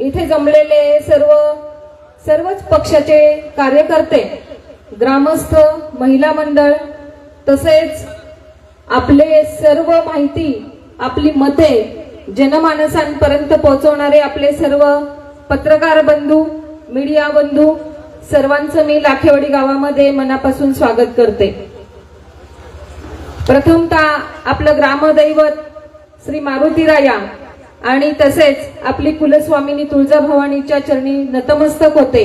इथे जमलेले सर्वच पक्षाचे कार्यकर्ते, ग्रामस्थ, महिला मंडळ, तसेच आपले सर्व माहिती, आपली मते जनमानसांपर्यंत पोहोचवणारे आपले सर्व पत्रकार बंधू, मीडिया बंधू, सर्वांचं मी लाखेवाडी गावामध्ये मनापासून स्वागत करते। प्रथमतः आपलं ग्रामदैवत श्री मारुतीराया आणि तसेच आपली कुलस्वामिनी तुळजाभवानीच्या चरणी नतमस्तक होते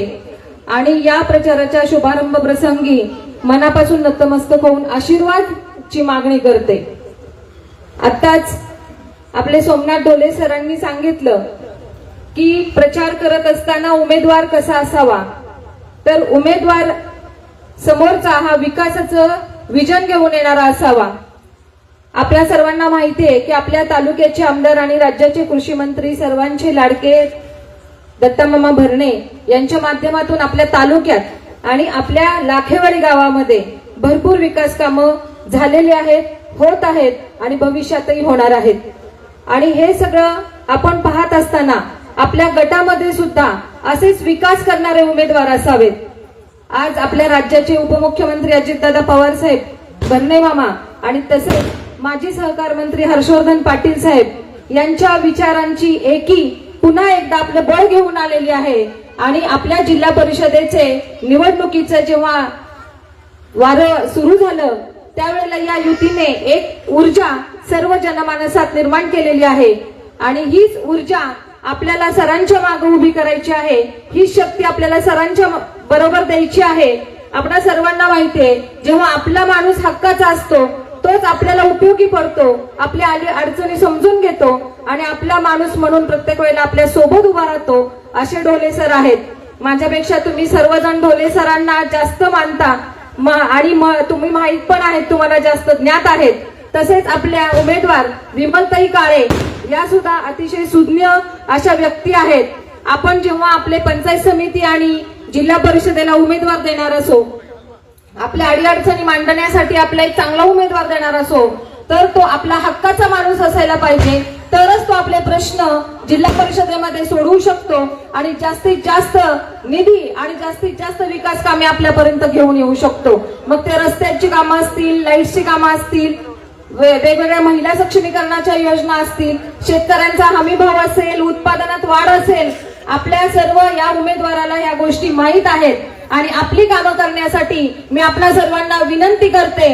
आणि या प्रचाराच्या शुभारंभ प्रसंगी मनापासून नतमस्तक होऊन आशीर्वादची मागणी करते। आताच आपले सोमनाथ ढोले सरांनी सांगितलं की प्रचार करत असताना उमेदवार कसा असावा, तर उमेदवार समोरचा हा विकासाचं विजन घेऊन येणारा असावा। आपल्या सर्वांना माहिती आहे की आपल्या तालुक्याचे आमदार आणि राज्याचे कृषी मंत्री, सर्वांचे लाडके दत्तामामा भरणे यांच्या माध्यमातून आपल्या तालुक्यात आणि आपल्या लाखेवाडी गावामध्ये भरपूर विकास कामं झालेली आहेत, होत आहेत आणि भविष्यातही होणार आहेत। आणि हे सगळं आपण पाहत असताना आपल्या गटामध्ये सुद्धा असेच विकास करणारे उमेदवार असावेत। आज आपल्या राज्याचे उपमुख्यमंत्री अजितदादा पवार साहेब, भरणे मामा आणि तसेच माजी सहकार मंत्री हर्षवर्धन पाटील साहेब यांच्या विचारांची एकी पुन्हा एकदा आपलं बळ घेऊन आलेली आहे। आणि आपल्या जिल्हा परिषदेचे निवडणुकीचं जेव्हा वारं सुरू झालं त्यावेळेला या युतीने एक ऊर्जा सर्व जनमानसात निर्माण केलेली आहे आणि हीच ऊर्जा आपल्याला सरांच्या मागे उभी करायची आहे, ही शक्ती आपल्याला सरांच्या बरोबर द्यायची आहे। आपल्या सर्वांना माहिती आहे, जेव्हा आपला माणूस हक्काचा असतो तोच आपल्याला उपयोगी पडतो, आपल्या अडचणी समजून घेतो आणि आपला माणूस म्हणून प्रत्येक वेळेला आपल्या सोबत उभा राहतो। असे ढोले सर आहेत। माझ्यापेक्षा तुम्ही सर्वजण ढोले सरांना जास्त मानता आणि तुम्ही माहित पण आहेत, तुम्हाला जास्त ज्ञात आहेत। तसेच आपल्या उमेदवार विमलताई काळे या सुद्धा अतिशय सुज्ञ अशा व्यक्ती आहेत। आपण जेव्हा आपले पंचायत समिती आणि जिल्हा परिषदेला उमेदवार देणार असो, आपल्या अडीअडचणी मांडण्यासाठी आपला एक चांगला उमेदवार देणार असो, तर तो आपला हक्काचा माणूस असायला पाहिजे, तरच तो आपले प्रश्न जिल्हा परिषदेमध्ये सोडवू शकतो आणि जास्तीत जास्त निधी आणि जास्तीत जास्त विकास कामे आपल्यापर्यंत घेऊन येऊ शकतो। मग ते रस्त्याची कामं असतील, लाईटची कामं असतील, वेगवेगळ्या महिला सक्षमीकरणाच्या योजना असतील, शेतकऱ्यांचा हमी भाव असेल, उत्पादनात वाढ असेल, आपल्या सर्व या उमेदवाराला या गोष्टी माहीत आहेत। आणि आपली कामं करण्यासाठी मी आपल्या सर्वांना विनंती करते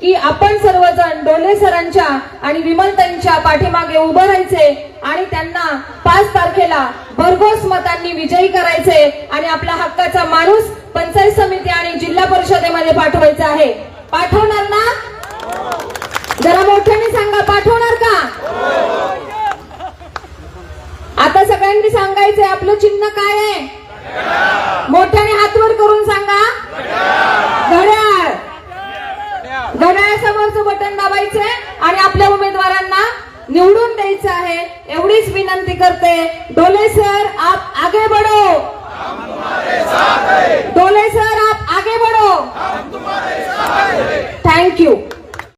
की आपण सर्वजण ढोले सरांच्या आणि विमलताईंच्या पाठीमागे उभं राहायचे आणि त्यांना 5 तारखेला भरघोस मतांनी विजयी करायचे आणि आपला हक्काचा माणूस पंचायत समिती आणि जिल्हा परिषदेमध्ये पाठवायचा आहे। पाठवणार ना? जरा मोठ्याने सांगा, पाठवणार का? आता सगळ्यांनी सांगायचंय आपलं चिन्ह काय आहे? मोठ्याने हातवर करून सांगा, घड्याळ। घड्याळासमोरचं बटन दाबायचंय आणि आपल्या उमेदवारांना निवडून द्यायचं आहे, एवढीच विनंती करते। ढोले सर आप आगे बढ़ो, हम तुम्हारे साथ हैं। ढोले सर आप आगे बढ़ो, हम तुम्हारे साथ हैं। Thank you.